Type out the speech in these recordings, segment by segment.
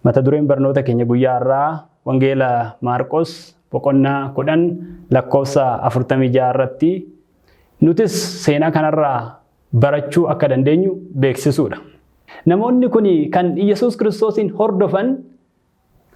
Mata dureen barnoota keenya guyyaa irraa Wangeela Maarqos boqonnaa 10 lakkoofsa 46 irratti nutis seenaa kanarraa barachuu akka dandeenyu beeksisuudha. Namoonni kun kan Yesuus Kiristoosin hordofan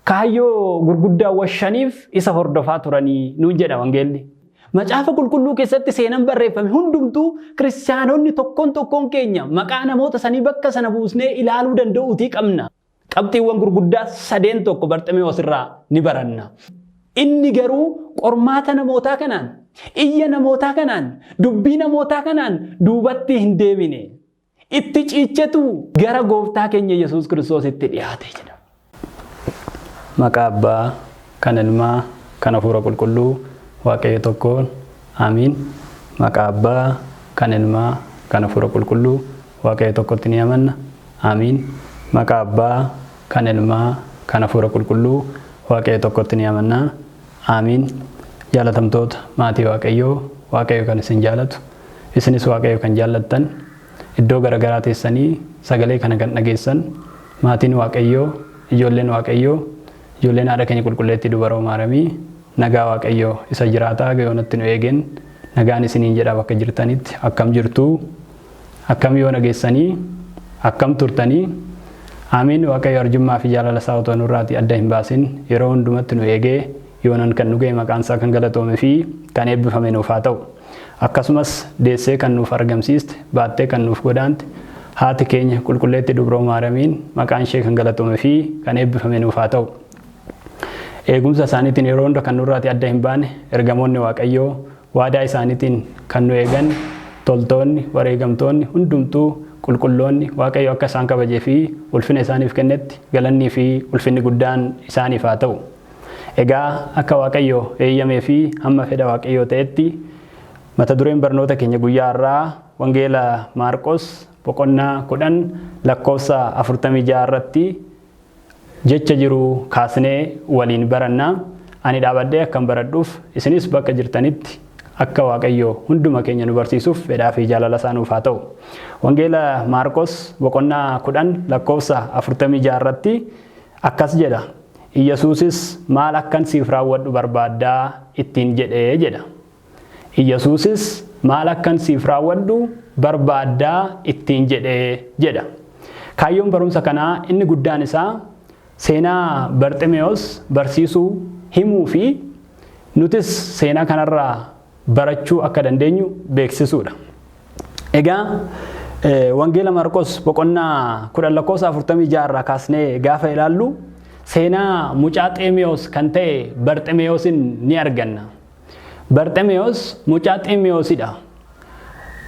kaayyoo gurguddaa washaniif isa hordofaa turanii nuun jedha Wangeelli. Macaafa qulqulluu keessatti seenaan barreeffame hundumtuu kiristaanonni tokkoon keenya maqaa namoota sanii bakka sana buusnee ilaaluu danda'uutii qabna. Qabxiiwwan gurguddaa sadeen tokko Barximeewos irraa ni baranna. Inni garuu qormaata namootaa kanaan, iyya namootaa kanaan, dubbii namootaa kanaan duubatti hin deebine. Itti ciichetu gara gooftaa keenya Yesuus Kiristoositti dhiyaate jedha. Maqaa Abbaa, kan Ilmaa, kan Hafuura Qulqulluu, Waaqayyo tokkoon, Amiin. Maqaa Abbaa, kan Ilmaa, kan Hafuura Qulqulluu, Waaqayyo tokkotti ni amanna. Amiin. Maqaa Abbaa, kan Ilmaa, kan Hafuura Qulqulluu, Waaqayyo tokkotti ni amanna. Amiin. Jaalatamtoota maatii Waaqayyoo, Waaqayyo kan isin jaalatu, isinis Waaqayyo kan jaallattan, iddoo garagaraa teessanii sagalee kana kan dhageessan, maatiin Waaqayyoo, ijoolleen Waaqayyoo, ijoolleen haadha keenya qulqulleettii dubara Maaramii, nagaa Waaqayyoo isa jiraataa gayoonatti nu eegen, nagaan isiniin jedhaa bakka jirtanitti akkam jirtuu, akkam yoo nageessanii, akkam turtanii. Amiin. Waaqayyo arjummaa fi jaalala isaa otoo nurraatii adda hin baasin yeroo hundumatti nu eegee yoonan kan nu ga'e maqaan isaa kan galatoome fi kan eebbifame nuuf haa ta'u. Akkasumas deessee kan nuuf argamsiiste, baattee kan nuuf godaante haati keenya qulqulleettii dubara Maaramiin maqaan ishee kan galatoome fi kan eebbifame nuuf haa ta'u. Eegumsa isaaniitiin yeroo hunda kan nurraatii adda hin baane ergamoonni Waaqayyoo waadaa isaaniitiin kan nu eegan toltoonni, wareegamtoonni hundumtuu qulqulloonni Waaqayyo akka isaan kabajee fi ulfina isaaniif kennetti galannii fi ulfinni guddaan isaaniif haa ta'u. Egaa akka Waaqayyo eeyyamee fi hamma fedha Waaqayyoo ta'etti mata dureen barnoota keenya guyyaa irraa Wangeela Maarqos boqonnaa 10 lakkoofsa 46 irratti jecha jiru kaasnee waliin baranna. Ani dhaabadhee akkan baradhuuf isinis bakka jirtanitti akka Waaqayyo hunduma keenya nu barsiisuuf fedhaa fi jaalala isaa nuuf haa ta'u. Wangeela Maarqos boqonnaa 10 lakkoofsa 46 irratti akkas jedha. Iyyesuusis maal akkan siif raawwadhu barbaaddaa ittiin jedhee jedha. Iyyesuusis maal akkan siif raawwadhu barbaaddaa ittiin jedhee jedha. Kaayyoon barumsa kanaa inni guddaan isaa seenaa Barximeewos barsiisuu himuu fi nutis seenaa kanarraa barachuu akka dandeenyu beeksisuudha. Egaa Wangeela Maarqos boqonnaa 10 lakkoofsa 46 irraa kaasnee gaafa ilaallu seenaa mucaa Ximeewos kan ta'e Barximeewosin ni arganna. Barximeewos mucaa Ximeewosidha.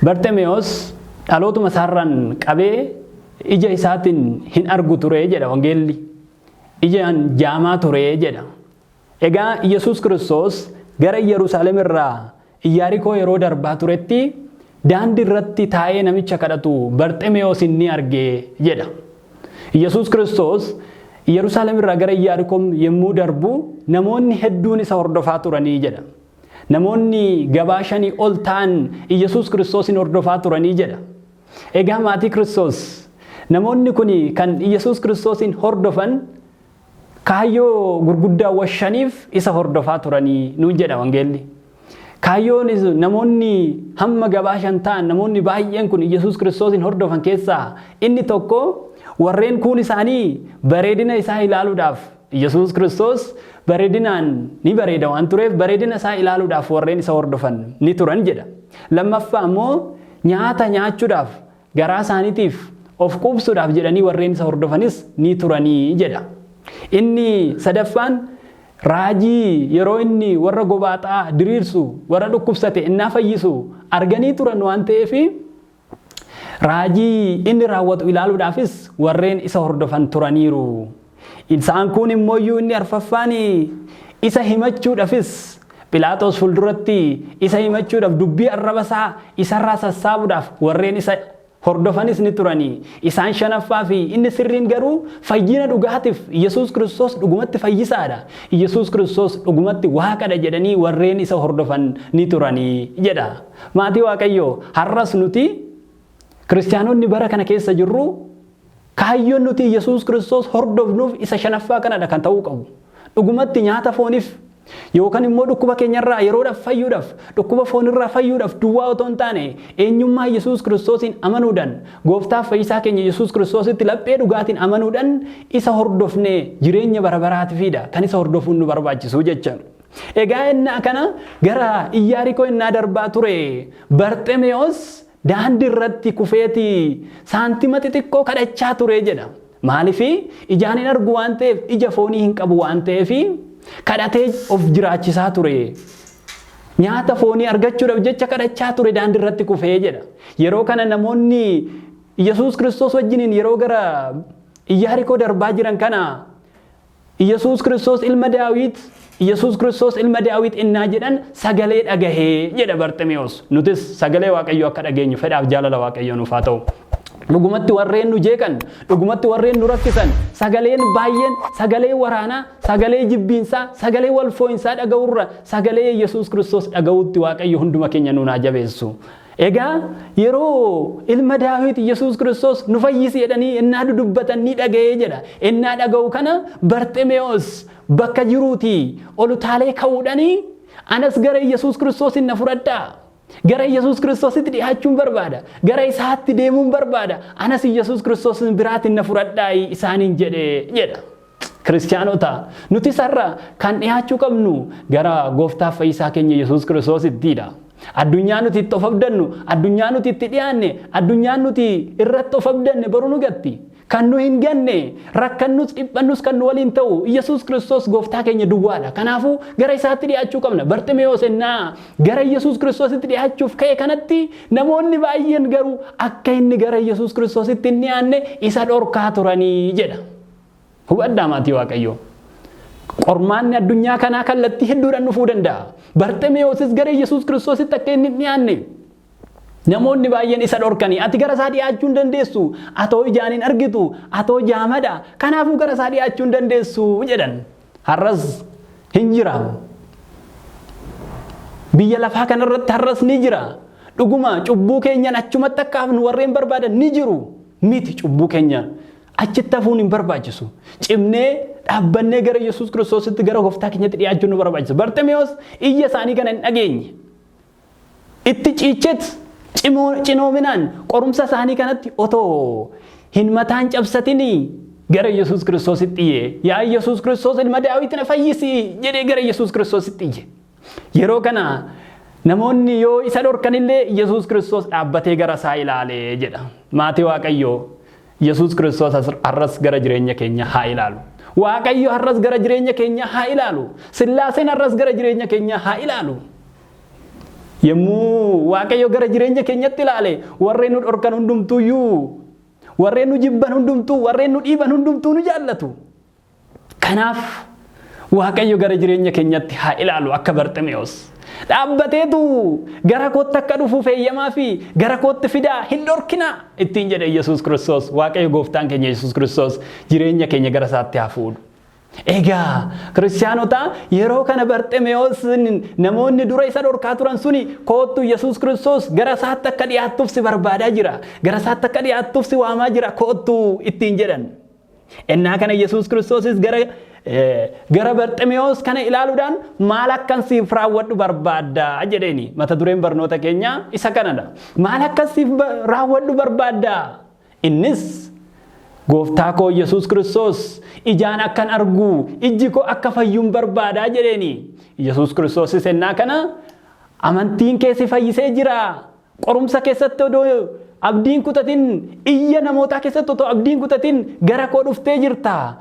Barximeewos dhalootuma isaarraan qabee ija isaatiin hin argu ture jedha Wangeelli. Ijaan jaamaa ture jedha. Egaa Yesuus Kiristoos gara Yerusaalem irraa Iyaarikoo yeroo darbaa turetti daandii irratti taa'ee namicha kadhatu Barximeewosin ni argee jedha. Yesuus Kiristoos Yerusaalem irraa gara Iyaarikoo yommuu darbu namoonni hedduun isa hordofaa turanii jedha. Namoonni gabaa 5 ol ta'an Yesuus Kiristoosin hordofaa turanii jedha. Egaa maatii Kiristoos namoonni kun kan Yesuus Kiristoosin hordofan kaayyoo gurguddaa washaniif isa hordofaa turanii nuun jedha Wangeelli. Kaayyoon namoonni hamma gabaa 5 ta'an namoonni baay'een kun Yesuus Kiristoosin hordofan keessaa inni tokko warreen kuun isaanii bareedina isaa ilaaluudhaaf Yesuus Kiristoos bareedinaan ni bareeda waan tureef bareedina isaa ilaaluudhaaf warreen isa hordofan ni turan jedha. Lammaffaa immoo nyaata nyaachuudhaaf garaa isaaniitiif of quubsuudhaaf jedhanii warreen isa hordofanis ni turanii jedha. Inni sadaffaan raajii yeroo inni warra gobaaxaa diriirsu warra dhukkubsate innaa fayyisu arganii turan waan ta'eef raajii inni raawwatu ilaaluudhaafis warreen isa hordofan turaniiru. Isaan kun immoo inni arfaffaan isa himachuudhaafis Pilaaxoos fuulduratti isa himachuudhaaf dubbii arrabasaa isarraa sassaabuudhaaf warreen isa hordofanis ni turanii. Isaan shanaffaa fi inni sirriin garuu fayyina dhugaatiif Yesuus Kiristoos dhugumatti fayyisaadha. Yesuus Kiristoos dhugumatti waaqadha jedhanii warreen isa hordofan ni turanii jedha. Maatii Waaqayyoo har'as nuti kiristaanonni bara kana keessa jirru Kaayyoon nuti Yesuus Kiristoos hordofnuuf isa shanaffaa kanadha kan ta'uu qabu. Dhugumatti nyaata fooniif yookaan immoo dhukkuba keenyarraa yeroodhaaf fayyuudhaaf dhukkuba foonirraa fayyuudhaaf duwwaa otoo hin taane eenyummaa Yesuus Kiristoosiin amanuudhaan gooftaaf fayyisaa keenya Yesuus Kiristoositti laphee dhugaatiin amanuudhaan isa hordofnee jireenya bara baraatiifidha kan isa hordofuun nu barbaachisu jecha. Egaa innaa kana gara Iyyaarikoo innaa darbaa ture Barxemewoos daandii irratti kufeeti saantima xixiqqoo kadhachaa ture jedha. Maaliif ijaan hin argu waan ta'eef ija foonii hin qabu waan ta'eef kadhatee of jiraachisaa ture. Nyaata foonii argachuudhaaf jecha kadhachaa ture daandii irratti kufee jedha. Yeroo kana namoonni Yesuus Kiristoos wajjiniin yeroo gara Iyyaarikoo darbaa jiran kana Yesuus Kiristoos ilma Daawit Yesuus Kiristoos ilma Daawit innaa jedhan sagalee dhagahee jedha Barxemewoos. Nutis sagalee Waaqayyoo akka dhageenyu fedhaaf jaalala Waaqayyoo nuuf haa ta'u. Dhugumatti warreen nu jeeqan, dhugumatti warreen nu rakkisan, sagaleen baay'een, sagalee waraanaa, sagalee jibbiinsaa, sagalee walfoo'insaa dhaga'urra, sagalee Yesuus Kiristoos dhaga'uutti Waaqayyo hunduma keenya nuun haa jabeessu. Egaa yeroo ilma Daawit Yesuus Kiristoos nu fayyisi jedhanii innaa dudubbatan ni dhaga'ee jedha. Innaa dhaga'u kana Barxemewoos bakka jiruutii ol utaalee ka'uudhanii anas gara Yesuus Kiristoos na fudhadhaa. Gara Yesuus Kiristoositti dhiyaachuun barbaada. Gara isaatti deemuun barbaada. Anas Yesuus Kiristoos biraatiin na fudhadhaa isaaniin jedha. Kiristaanota nuti sarra kan dhiyaachuu qabnu gara gooftaaf fayyisaa keenya Yesuus Kiristoosittidha. Addunyaa nuti itti of abdannu, addunyaa nuti itti dhiyaanne, addunyaa nuti irratti of abdanne baruu nu gatti. Kan nu hin ganne, rakkannus dhiphannus kan nu waliin ta'u Yesuus Kiristoos gooftaa keenya duwwaadha. Kanaafuu gara isaatti dhiyaachuu qabna. Barxemewoos innaa gara Yesuus Kiristoositti dhiyaachuuf ka'e kanatti namoonni baay'een garuu akka inni gara Yesuus Kiristoositti hin dhiyaanne isa dhorkaa turanii jedha. Hubadhaa maatii Waaqayyoo. Qormaanni addunyaa kanaa kallattii hedduudhaan dhufuu danda'a. Barxemewoosis gara Yesuus Kiristoositti akka inni hin dhiyaanne namoonni baay'een isa dhorkanii ati gara isaa dhiyaachuu hin dandeessu atoo ijaan hin argitu atoo jaamadha kanaafuu gara isaa dhiyaachuu hin dandeessu jedhan. Har'as hin jira. Biyya lafaa kanarratti har'as ni jira. Dhuguma cubbuu keenyaan achumatti akka hafnu warreen barbaadan ni jiru. Miti cubbuu keenyaan achitti hafuun hin barbaachisu. Cimnee dhaabbannee gara Yesuus Kiristoositti gara gooftaa keenyatti dhiyaachuun nu barbaachisa. Barxemewoos iyya isaanii kana hin dhageenye. Itti ciichet cinoominaan qorumsa isaanii kanatti otoo hin mataan cabsatinii gara Yesuus Kiristoositti iyye. Yaa Yesuus Kiristoos ilma Daawit na fayyisi jedhee gara Yesuus Kiristoositti iyye. Yeroo kana namoonni yoo isa dhorkanillee Yesuus Kiristoos dhaabbatee gara isaa ilaalee jedha. Maatii Waaqayyoo Yesuus Kiristoos har'as gara jireenya keenya haa ilaalu. Waaqayyo har'as gara jireenya keenya haa ilaalu. Sillaaseen har'as gara jireenya keenya haa ilaalu. Yemmuu Waaqayyo gara jireenya keenyatti ilaale warreen nu dhorkan hundumtuuyyuu warreen nu jibban hundumtuu warreen nu dhiiban hundumtuu nu jaallatu. Kanaaf Waaqayyo gara jireenya keenyatti haa ilaalu akka Barxemewoos. Dhaabbateetu gara kootti akka dhufuuf eeyyamaa fi gara kootti fidaa hin dhorkina ittiin jedhe Yesuus Kiristoos. Waaqayyo gooftaan keenya Yesuus Kiristoos jireenya keenya gara isaatti haa fuudhu. Egaa kiristaanota yeroo kana Barxemewoos namoonni dura isa dhorkaa turan suni koottu Yesuus Kiristoos gara isaatti akka dhiyaattuuf si barbaadaa jira. Gara isaatti akka dhiyaattuuf si waamaa jira koottu ittiin jedhan. Innaa kana Yesuus Kiristoosis gara Barxemewoos kana ilaaluudhaan maal akkan siif raawwadhu barbaadda jedheeni. Mata dureen barnoota keenya isa kanadha. Maal akkan siif raawwadhu barbaadda? Innis gooftaa koo Yesuus Kiristoos ijaan akkan argu ijji koo akka fayyuun barbaadaa jedheeni. Yesuus Kiristoosis innaa kana amantiin kee si fayyisee jira. Qorumsa keessatti odoo abdiin kutatin iyya namootaa keessatti odoo abdiin kutatin gara koo dhuftee jirta.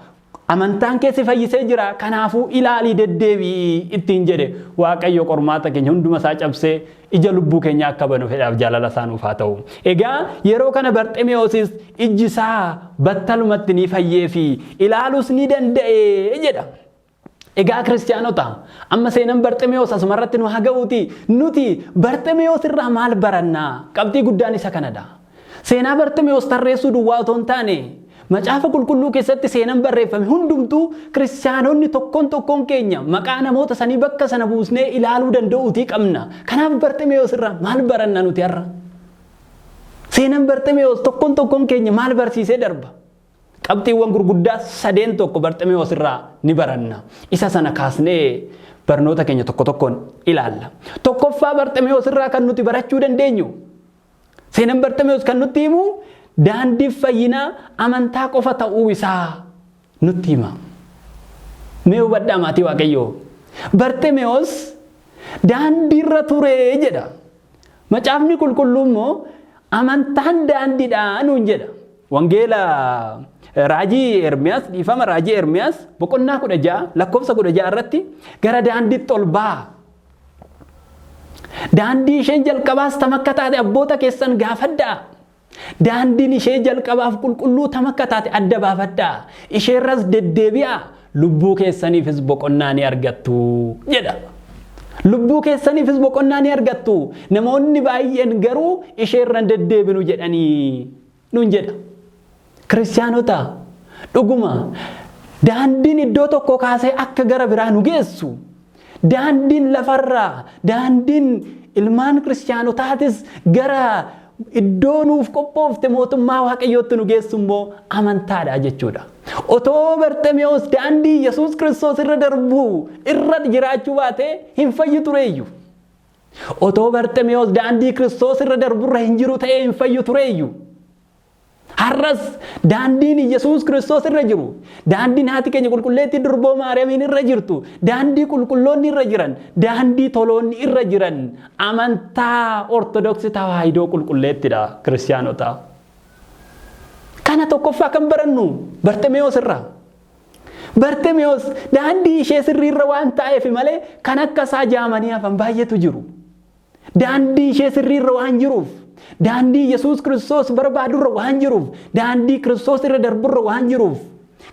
Amantaan kee si fayyisee jira. Kanaafuu ilaalii deddeebi'i ittiin jedhe. Waaqayyo qormaata keenya hunduma isaa cabsee ija lubbuu keenya akka banu fedhaaf jaalala isaa nuuf haa ta'u. Egaa yeroo kana Barxemewoosis ijji isaa battalumatti ni fayyee fi ilaaluus ni danda'e jedha. Egaa kiristaanota amma seenan Barxemewoos asumarratti nu haa ga'uuti. Nuti Barxemewoos irraa maal barannaa? Qabxii guddaan isa kanadha. Seenaa Barxemewoos tarreessuu duwwaa otoo hin taane Macaafa qulqulluu keessatti seenan barreeffame hundumtuu kiristaanonni tokkoon keenya maqaa namoota sanii bakka sana buusnee ilaaluu danda'uutii qabna. Kanaaf Barxemewoos irraa maal baranna nuti har'a? Seenan Barxemewoos tokkoon keenya maal barsiisee darba? Qabxiiwwan gurguddaa sadeen tokko Barximeewos irraa ni baranna. Isa sana kaasnee barnoota keenya tokko tokkoon ilaalla. Tokkoffaa Barximeewos irraa kan nuti barachuu dandeenyu. Seenaan Barximeewos kan nutti himu daandii fayyinaa amantaa qofa ta'uu isaa nutti hima. Mee hubadhaa maatii Waaqayyoo. Barximeewos daandii irra ture jedha. Macaafni qulqulluun immoo amantaan daandiidha nuun jedha. Wangeela raajii Ermiyaas dhiifama raajii Ermiyaas boqonnaa 16 lakkoofsa 16 irratti gara daandiitti ol baa. Daandii isheen jalqabaas tam akka taate abboota keessan gaafadhaa. Daandiin ishee jalqabaaf qulqulluu tam akka taate adda baafadhaa. Isheerras deddeebi'aa. Lubbuu keessaniifis boqonnaa ni argattu jedha. Lubbuu keessaniifis boqonnaa ni argattu. Namoonni baay'een garuu isheerra deddeebinu jedhanii nuun jedha. Kiristaanota dhuguma daandiin iddoo tokko kaasee akka gara biraa nu geessu. Daandiin lafarraa, daandiin ilmaan kiristaanotaatis gara iddoo nuuf qophoofte mootummaa Waaqayyootti nu geessu immoo amantaadha jechuudha. Otoo Barximeewos daandii Yesuus Kiristoos irra darbu irra jiraachuu baate hin fayyu tureeyyu. Otoo Barximeewos daandii Kiristoos irra darbu irra hin jiru ta'ee hin fayyu tureeyyu. Har'as daandiin Yesuus Kiristoos irra jiru, daandiin haati keenya qulqulleettii durboo Maariyaamiin irra jirtu, daandii qulqulloonni irra jiran, daandii toloonni irra jiran amantaa Ortodoksii Tawaahidoo qulqulleettidha kiristaanota. Kana tokkoffaa kan barannu Barximeewos irraa. Barximeewos daandii ishee sirriirra waan ta'eef malee kan akka isaa jaamanii hafan baay'eetu jiru. Daandii ishee sirriirra waan jiruuf, daandii Yesuus Kiristoos barbaadurra waan jiruuf, daandii Kiristoos irra darburra waan jiruuf,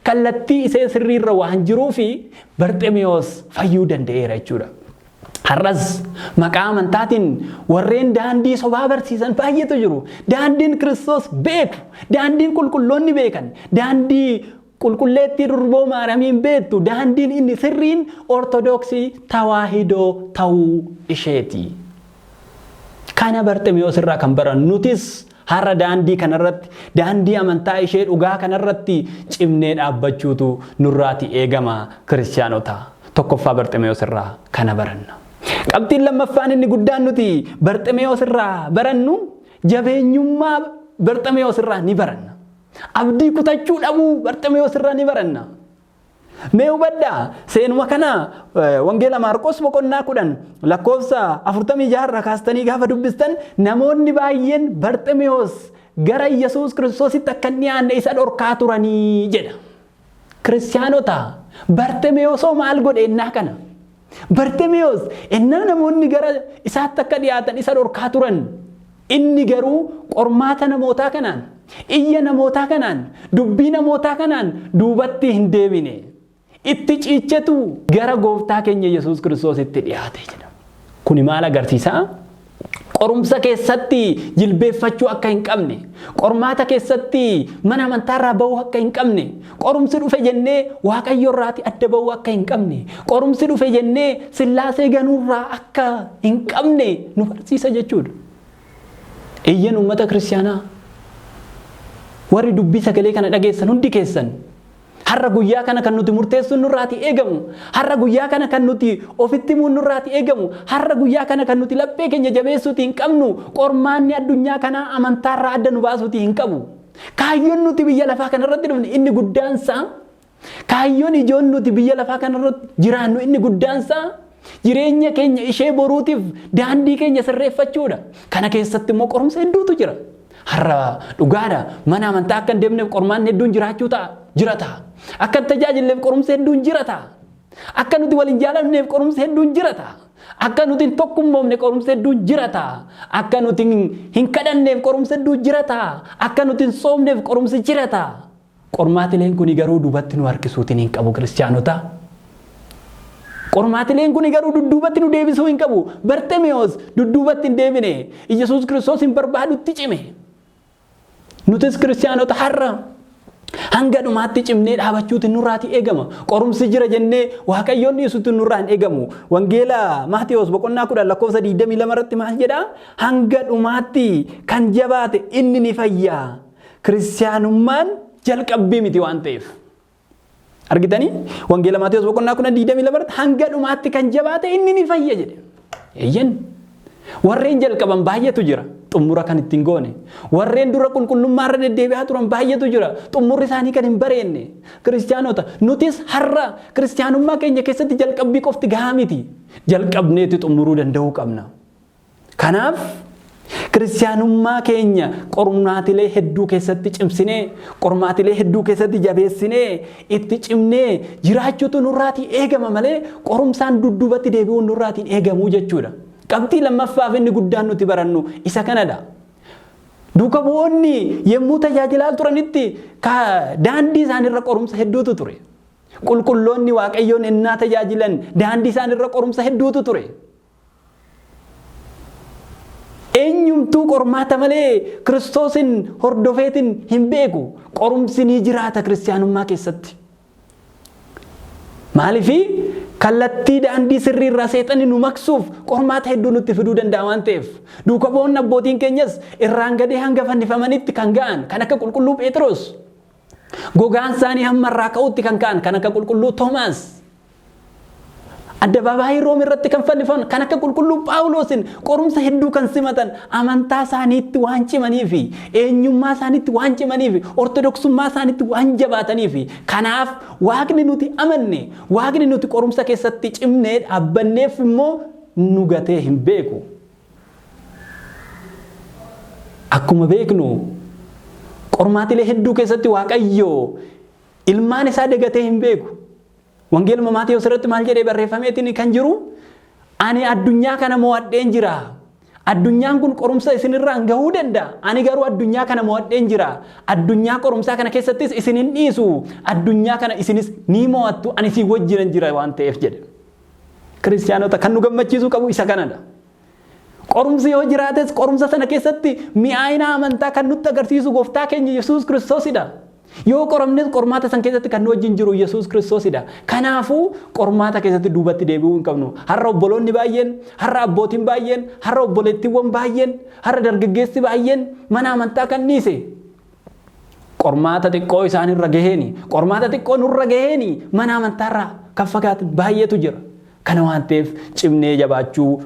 kallattii ishee sirriirra waan jiruufi Barximeewos fayyuu danda'eera jechuudha. Har'as maqaa amantaatiin warreen daandii sobaa barsiisan baay'eetu jiru. Daandiin Kiristoos beeku, daandiin qulqulloonni beekan, daandii qulqulleettii durboo Maariyaamiin beektu, daandiin inni sirriin Ortodoksii Tawaahidoo ta'uu isheeti. Kana Barximeewos irraa kan baran nutis har'a daandii kanarratti, daandii amantaa ishee dhugaa kanarratti cimnee dhaabbachuutu nurraati eegama kiristaanota. Tokkoffaa Barximeewos irraa kana baranna. Qabxiin lammaffaan inni guddaan nuti Barximeewos irraa barannu jabeenyummaa Barximeewos irraa ni baranna. Abdii kutachuu dhabuu Barximeewos irraa ni baranna. Mee hubadhaa seenuma kana wangeela Maarqos boqonnaa 10 lakkoofsa 46 irraa kaastanii gaafa dubbistan namoonni baay'een Barximeewos gara Yesuus Kiristoositti akka dhiyaanne isa dhorkaa turanii jedha. Kiristaanota Barximeewos maal godhe ennaa kana? Barximeewos ennaa namoonni gara isaatti akka dhiyaatan isa dhorkaa turan. Inni garuu qormaata namootaa kanaan, iyya namootaa kanaan, dubbii namootaa kanaan duubatti hin deebine. Itti ciichetu gara gooftaa keenya Yesuus Kiristoositti dhiyaate jedha. Kuni maal agarsiisa? Qorumsa keessatti jilbeeffachuu akka hin qabne, qormaata keessatti mana amantaarraa bahuu akka hin qabne, qorumsi dhufe jennee Waaqayyo irraati adda bahuu akka hin qabne, qorumsi dhufe jennee Sillaasee ganuurraa akka hin qabne nu barsiisa jechuudha. Iyyan uummata kiristaanaa warri dubbii sagalee kana dhageessan hundi keessan har'a guyyaa kana kan nuti murteessuun nurraati eegamu, har'a guyyaa kana kan nuti ofitti himuun nurraati eegamu, har'a guyyaa kana kan nuti laphee keenya jabeessuuti hin qabnu, qormaanni addunyaa kanaa amantaarraa adda nu baasuuti hin qabu. Kaayyoon nuti biyya lafaa kanarratti dhufne inni guddaansaa, kaayyoon ijoon nuti biyya lafaa kanarratti jiraannu inni guddaansaa jireenya keenya ishee boruutiif daandii keenya sirreeffachuudha. Kana keessatti immoo qorumsa hedduutu jira. Har'a dhugaadha mana amantaa akka hin deemneef qormaanni hedduun jiraachuu jirata. Akka hin tajaajilleef qorumsa hedduun jirata. Akka nuti waliin jaalamneef qorumsa hedduun jirata. Akka nuti hin tokkummoofne qorumsa hedduun jirata. Akka nuti hin kadhanneef qorumsa hedduun jirata. Akka nuti hin soomneef qorumsi jirata. Qormaatileen kuni garuu duubatti nu harkisuutiin hin qabu kiristaanota. Qormaatileen kuni garuu dudduubatti nu deebisuu hin qabu. Barximeewos dudduubatti hin deebine. Yesuus Kiristoos hin barbaadutti cime. Nutis kiristaanota har'a hanga dhumaatti cimnee dhaabachuuti nurraati eegama. Qorumsi jira jennee Waaqayyoon dhiisuuti nurraa hin eegamu. Wangeela Maatewos boqonnaa 10 lakkoofsa 22 irratti maal jedha? Hanga dhumaatti kan jabaate inni ni fayya. Kiristaanummaan jalqabbii miti waan ta'eef. Argitanii wangeela Maatiyos boqonnaa 22 hanga dhumaatti kan jabaate inni ni fayya jedhe. Eeyyan warreen jalqaban baay'eetu jira xumura kan ittiin goone. Warreen dura qulqullummaa irra deddeebi'aa turan baay'eetu jira xumurri isaanii kan hin bareenne. Kiristaanota nutis har'a kiristaanummaa keenya keessatti jalqabbii qofti gahaa miti. Jalqabneeti xumuruu danda'uu qabna. Kanaaf kiristaanummaa keenya qormaatilee hedduu keessatti cimsinee qormaatilee hedduu keessatti jabeessinee itti cimnee jiraachuutu nurraatii eegama malee qorumsaan dudduubatti deebi'uun nurraatiin eegamuu jechuudha. Qabxii lammaffaaf inni guddaan nuti barannu isa kanadha. Duuka bu'oonni yemmuu tajaajilaa turanitti daandii isaanirra qorumsa hedduutu ture. Qulqulloonni Waaqayyoon ennaa tajaajilan daandii isaanirra qorumsa hedduutu ture. Eenyumtuu qormaata malee Kiristoosin hordofeetiin hin beeku. Qorumsi ni jiraata kiristaanummaa keessatti. Maaliifi kallattii daandii sirrii irraa seexanni nu maksuuf qormaata hedduu nutti fiduu danda'a waan ta'eef. Duuka bu'oonni abbootiin keenyas irraan gadee hanga fannifamanitti kan ga'an kan akka qulqulluu Phexros. Gogaan isaanii hamma irraa ka'utti kan ka'an kan akka qulqulluu Toomaas. Addabaabaayii Room irratti kan fannifaman kan akka qulqulluu Phaawulosin qorumsa hedduu kan simatan amantaa isaaniitti waan cimaniifi eenyummaa isaaniitti waan cimaniifi ortodoksummaa isaaniitti waan jabaataniifi kanaaf Waaqni nuti amanne Waaqni nuti qorumsa keessatti cimnee dhaabbanneef immoo nu gatee hin beeku. Akkuma beeknu qormaatilee hedduu keessatti Waaqayyo ilmaan isaa dagatee hin beeku. Wangeeluma Maatiyos irratti maal jedhee barreeffameetiin kan jiru ani addunyaa kana mo'adheen jira. Addunyaan kun qorumsa isinirraan gahuu danda'a. Ani garuu addunyaa kana mo'adheen jira. Addunyaa qorumsaa kana keessattis isin hin dhiisu. Addunyaa kana isinis ni mo'attu. Ani isin wajjin jira waan ta'eef jedhe. Kiristaanota kan nu gammachiisu qabu isa kanadha. Qorumsi yoo jiraates qorumsa sana keessatti mi'aayina amantaa kan nutti agarsiisu gooftaa keenya Yesuus Kiristoosidha. Yoo qoramnes qormaata san keessatti kan nu wajjin jiru Yesuus Kiristoosidha. Kanaafuu qormaata keessatti duubatti deebi'uu hin qabnu. Har'a obboloonni baay'een, har'a abbootiin baay'een, har'a obboleettiiwwan baay'een, har'a dargaggeessi baay'een mana amantaa kan dhiise. Qormaata xiqqoo isaanirra gaheeni, qormaata xiqqoo nurra gaheeni mana amantaarraa kan fagaatan baay'eetu jira. Kana waan ta'eef cimnee jabaachuu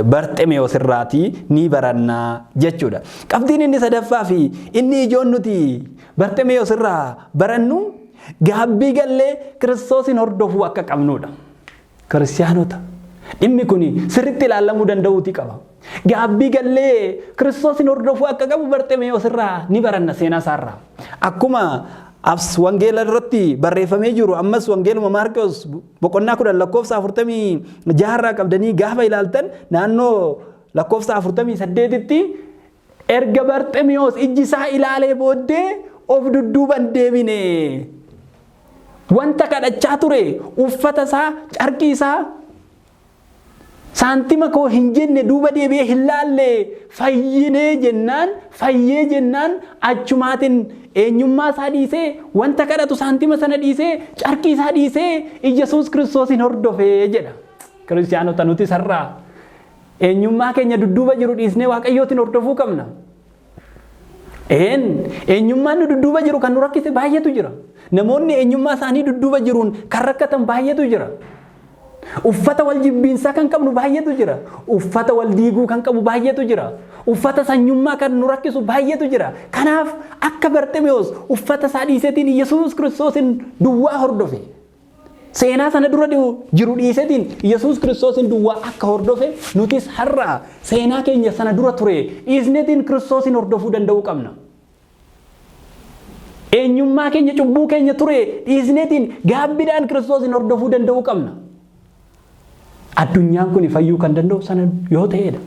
Barxemeewos irraatii ni barannaa jechuudha. Qabdiin inni sadaffaa fi inni ijoon nuti Barxemeewos irraa barannu gaabbii gallee Kiristoosin hordofuu akka qabnudha. Kiristaanota dhimmi kun sirriitti ilaalamuu danda'uuti qaba. Gaabbii gallee Kiristoosin hordofuu akka qabu Barxemeewos irraa ni baranna seenaa isaarraa. Akkuma wangeela irratti barreeffamee jiru ammas wangeeluma Maarqos boqonnaa 10 lakkoofsa 46 irraa qabdanii gaafa ilaaltan naannoo lakkoofsa 48tti erga Barxemeewos ijji isaa ilaalee booddee of dudduuban deebine. Wanta kadhachaa ture uffata isaa carqii isaa saantima koo hin jenne duuba deebi'ee hin laalle fayyinee jennaan fayyee jennaan achumaatiin eenyummaa isaa dhiisee wanta kadhatu saantima sana dhiisee carqii isaa dhiisee Yesuus Kiristoosin hordofee jedha. Kiristaanota nuti sarraa eenyummaa keenya dudduuba jiru dhiisnee Waaqayyootiin hordofuu qabna. Eenyummaan nu dudduuba jiru kan nu rakkise baay'eetu jira. Namoonni eenyummaa isaanii dudduuba jiruun kan rakkatan baay'eetu jira. Uffata wal jibbiinsaa kan qabnu baay'eetu jira. Uffata wal diiguu kan qabu baay'eetu jira. Uffata sanyummaa kan nu rakkisu baay'eetu jira. Kanaaf akka Barxemeewos uffata isaa dhiiseetiin Yesuus Kiristoosin duwwaa hordofe. Seenaa sana dura jiru dhiiseetiin Yesuus Kiristoosin duwwaa akka hordofe nutis har'a seenaa keenya sana dura ture dhiisneetiin Kiristoosin hordofuu danda'uu qabna. Eenyummaa keenya cubbuu keenya ture dhiisneetiin gaabbiidhaan Kiristoosin hordofuu danda'uu qabna. Addunyaan kun fayyuu kan danda'u sana yoo ta'edha.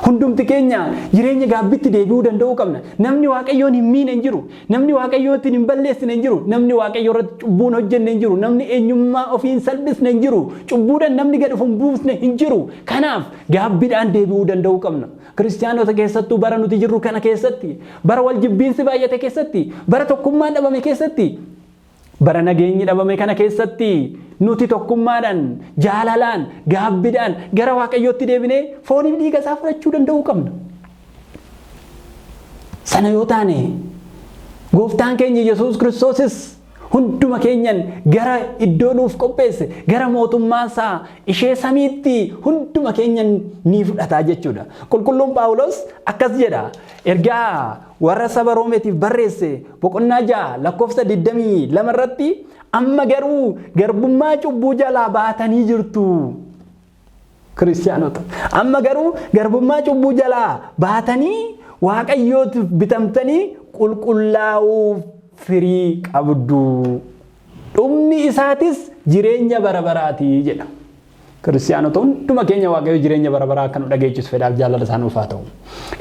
Hundumti keenya jireenya gaabbitti deebi'uu danda'uu qabna. Namni Waaqayyoon hin miine hin jiru. Namni Waaqayyootiin hin balleessine hin jiru. Namni Waaqayyoo irratti cubbuun hojjenne hin jiru. Namni eenyummaa ofiin salphisne hin jiru. Cubbuudhaan namni gad of hin buufne hin jiru. Kanaaf gaabbiidhaan deebi'uu danda'uu qabna. Kiristaanota keessattuu bara nuti jirru kana keessatti, bara wal jibbiinsi baay'ate keessatti, bara tokkummaan dhabame keessatti, bara nageenyi dhabame kana keessatti nuti tokkummaadhaan jaalalaan gaabbiidhaan gara Waaqayyootti deebinee fooniif dhiiga isaa fudhachuu danda'uu qabna. Sana yoo taane Gooftaan keenya Yesuus Kiristoosis hunduma keenyan gara iddoo nuuf qopheesse gara mootummaa isaa ishee samiitti hunduma keenyan ni fudhataa jechuudha. Qulqulluun Phaawulos akkas jedha ergaa warra saba Roomeetiif barreesse boqonnaa 6 lakkoofsa 22 irratti amma garuu garbummaa cubbuu jalaa baatanii jirtu. Kiristaanota amma garuu garbummaa cubbuu jalaa baatanii Waaqayyootiif bitamtanii qulqullaa'uuf firii qabdu. Dhumni isaatis jireenya bara baraati jedha. Kiristaanota hunduma keenya Waaqayyo jireenya bara baraa akka nu dhageessisu fedhaaf jaalala isaa nuuf haa ta'u.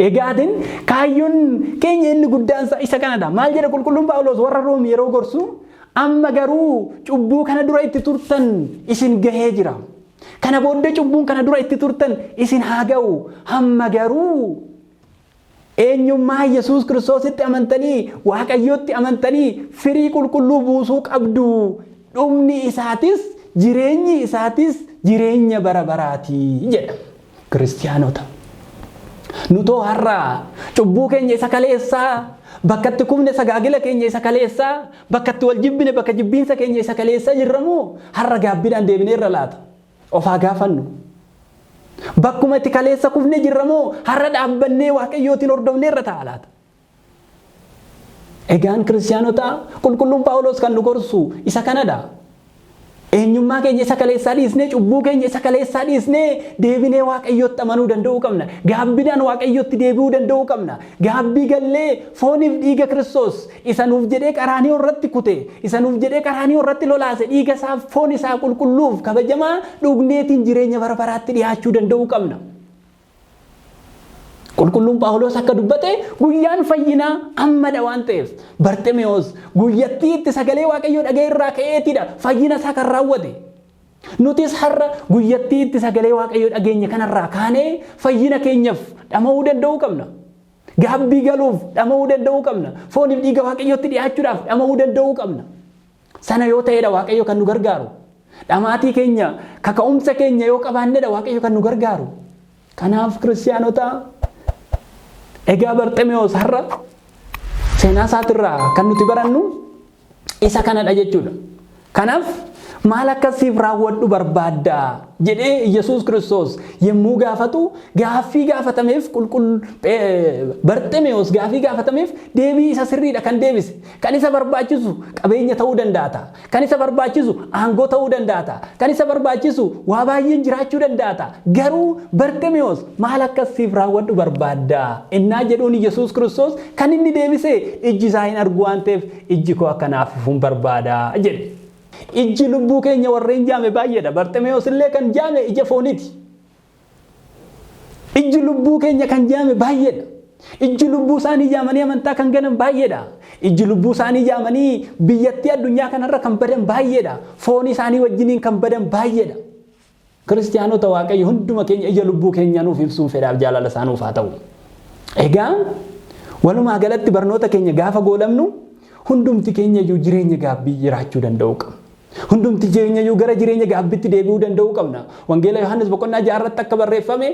Egaatiin kaayyoon keenya inni guddaan isa kanadha. Maal jedha qulqulluun Phaawulos warra Room yeroo gorsu amma garuu cubbuu kana dura itti turtan isin gahee jira. Kana booddee cubbuun kana dura itti turtan isin haa ga'u. Amma garuu eenyummaa Yesuus Kiristoositti amantanii Waaqayyootti amantanii firii qulqulluu buusuu qabdu. Dhumni isaatis jireenyi isaatis jireenya bara baraati jedha. Kiristaanota nutoo har'a cubbuu keenya isa kaleessaa bakkatti kumne sagaagila keenya isa kaleessaa bakkatti wal jibbine bakka jibbiinsa keenya isa kaleessaa jirramoo har'a gaabbiidhaan deebineerra laata? Of haa gaafannu. Bakkuma itti kaleessa kufne jirramoo har'a dhaabbannee Waaqayyootiin hordofneerra ta'a laata? Egaan kiristaanota qulqulluun Phaawulos kan nu gorsu isa kanadha. Eenyummaa keenya isa kaleessaa dhiisnee cubbuu keenya isa kaleessaa dhiisnee deebinee Waaqayyootti amanuu danda'uu qabna. Gaabbiidhaan Waaqayyootti deebi'uu danda'uu qabna. Gaabbii gallee fooniif dhiiga Kiristoos isa nuuf jedhee qaraanii irratti kute isa nuuf jedhee qaraanii irratti lolaase dhiiga isaa foon isaa qulqulluuf kabajamaa dhugneetiin jireenya bara baraatti dhiyaachuu danda'uu qabna. Qulqulluun Phaawulos akka dubbate guyyaan fayyinaa ammadha waan ta'eef Barximeewos guyyattii itti sagalee Waaqayyoo dhaga'e irraa ka'eetidha fayyina isaa kan raawwate. Nutis har'a guyyattii itti sagalee Waaqayyoo dhageenya kanarraa kaanee fayyina keenyaaf dhama'uu danda'uu qabna. Gaabbii galuuf dhama'uu danda'uu qabna. Fooniif dhiiga Waaqayyootti dhiyaachuudhaaf dhama'uu danda'uu qabna. Sana yoo ta'edha Waaqayyo kan nu gargaaru. Dhamaatii keenya kaka'umsa keenya yoo qabaannedha Waaqayyo kan nu gargaaru. Kanaaf kiristaanota egaa Barximeewos har'a seenaa isaatirraa kan nuti barannu isa kanadha jechuudha. Kanaaf maal akkasiif raawwadhu barbaadda jedhee Yesuus Kiristoos yommuu gaafatu gaaffii gaafatameef Barximeewos gaaffii gaafatameef deebii isa sirriidha kan deebise. Kan isa barbaachisu qabeenya ta'uu danda'a. Kan isa barbaachisu aangoo ta'uu danda'a. Kan isa barbaachisu waa baay'een jiraachuu danda'a. Garuu Barximeewos maal akkasiif raawwadhu barbaadda innaa jedhuun Yesuus Kiristoos kan inni deebise ijji isaa hin argu waan ta'eef ijji koo akkanaaf ifuun barbaada jedhe. Ijji lubbuu keenya warreen jaame baay'eedha. Barximeewos illee kan jaame ija fooniiti. Ijji lubbuu keenya kan jaame baay'eedha. Ijji lubbuu isaanii jaamanii amantaa kan ganan baay'eedha. Ijji lubbuu isaanii jaamanii biyyattii addunyaa kanarra kan badan baay'eedha. Foon isaanii wajjiniin kan badan baay'eedha. Kiristaanota Waaqayyo hunduma keenya ija lubbuu keenya nuuf ibsuun fedhaaf jaalala isaa nuuf haa ta'u. Egaa walumaa galatti barnoota keenya gaafa goolabnu hundumti keenya iyyuu jireenya gaabbii jiraachuu danda'uu qabna. Hundumti keenya iyyuu gara jireenya gaabbiitti deebi'uu danda'uu qabna. Wangeela Yohaannis boqonnaa 6 irratti akka barreeffame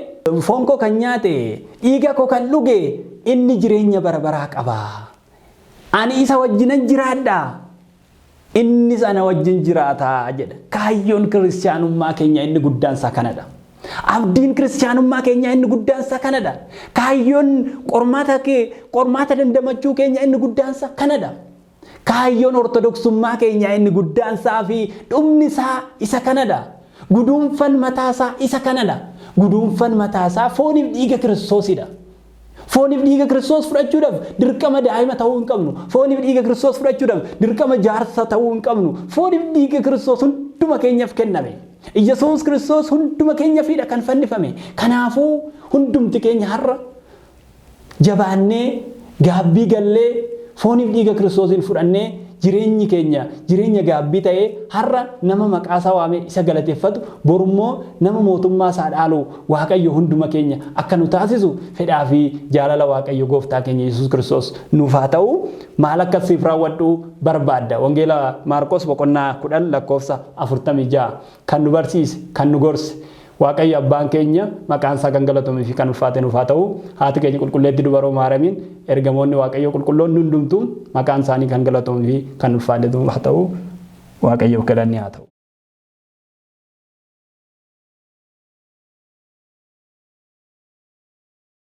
foon koo kan nyaate dhiiga koo kan dhuge inni jireenya bara baraa qaba. Ani isa wajjinan jiraadha. Innis ana wajjin jiraata jedha. Kaayyoon kiristaanummaa keenya inni guddaan isaa kanadha. Abdiin kiristaanummaa keenya inni guddaan isaa kanadha. Kaayyoon qormaata dandamachuu keenya inni guddaan isaa kanadha. Kaayyoon ortodoksummaa keenya inni guddaan isaa fi dhumni isaa isa kanadha. Guduunfan mataasaa isa kanadha. Guduunfan mataasaa fooniif dhiiga Kiristoosidha. Fooniif dhiiga Kiristoos fudhachuudhaaf dirqama daa'ima ta'uu hin qabnu. Fooniif dhiiga Kiristoos fudhachuudhaaf dirqama jaarsa ta'uu hin qabnu. Fooniif dhiiga Kiristoos hunduma keenyaaf kenname. Yesuus Kiristoos hunduma keenyaafidha kan fannifame. Kanaafuu hundumti keenya har'a jabaannee gaabbii gallee fooniif dhiiga Kiristoosiin fudhannee jireenyi keenya jireenya gaabbii ta'ee har'a nama maqaa isaa waamee isa galateeffatu borummoo nama mootummaa isaa dhaalu Waaqayyo hunduma keenya akka nu taasisu fedhaa fi jaalala Waaqayyo gooftaa keenya Yesuus Kiristoos nuuf haa ta'u. Maal akkasiif raawwadhu barbaadda? Wangeela Maarqos boqonnaa 10 lakkoofsa 46 kan nu barsiise kan nu gorse Waaqayyo abbaan keenya maqaan isaa kan galatamuu fi kan ulfaate nuuf haa ta'u. Haati keenya qulqulleetti dubaroo Maariyaamiin ergamoonni Waaqayyo qulqulloonni hundumtuu maqaan isaanii kan galatamuu fi kan ulfaate nuuf haa ta'u. Waaqayyoof galanni haa ta'u.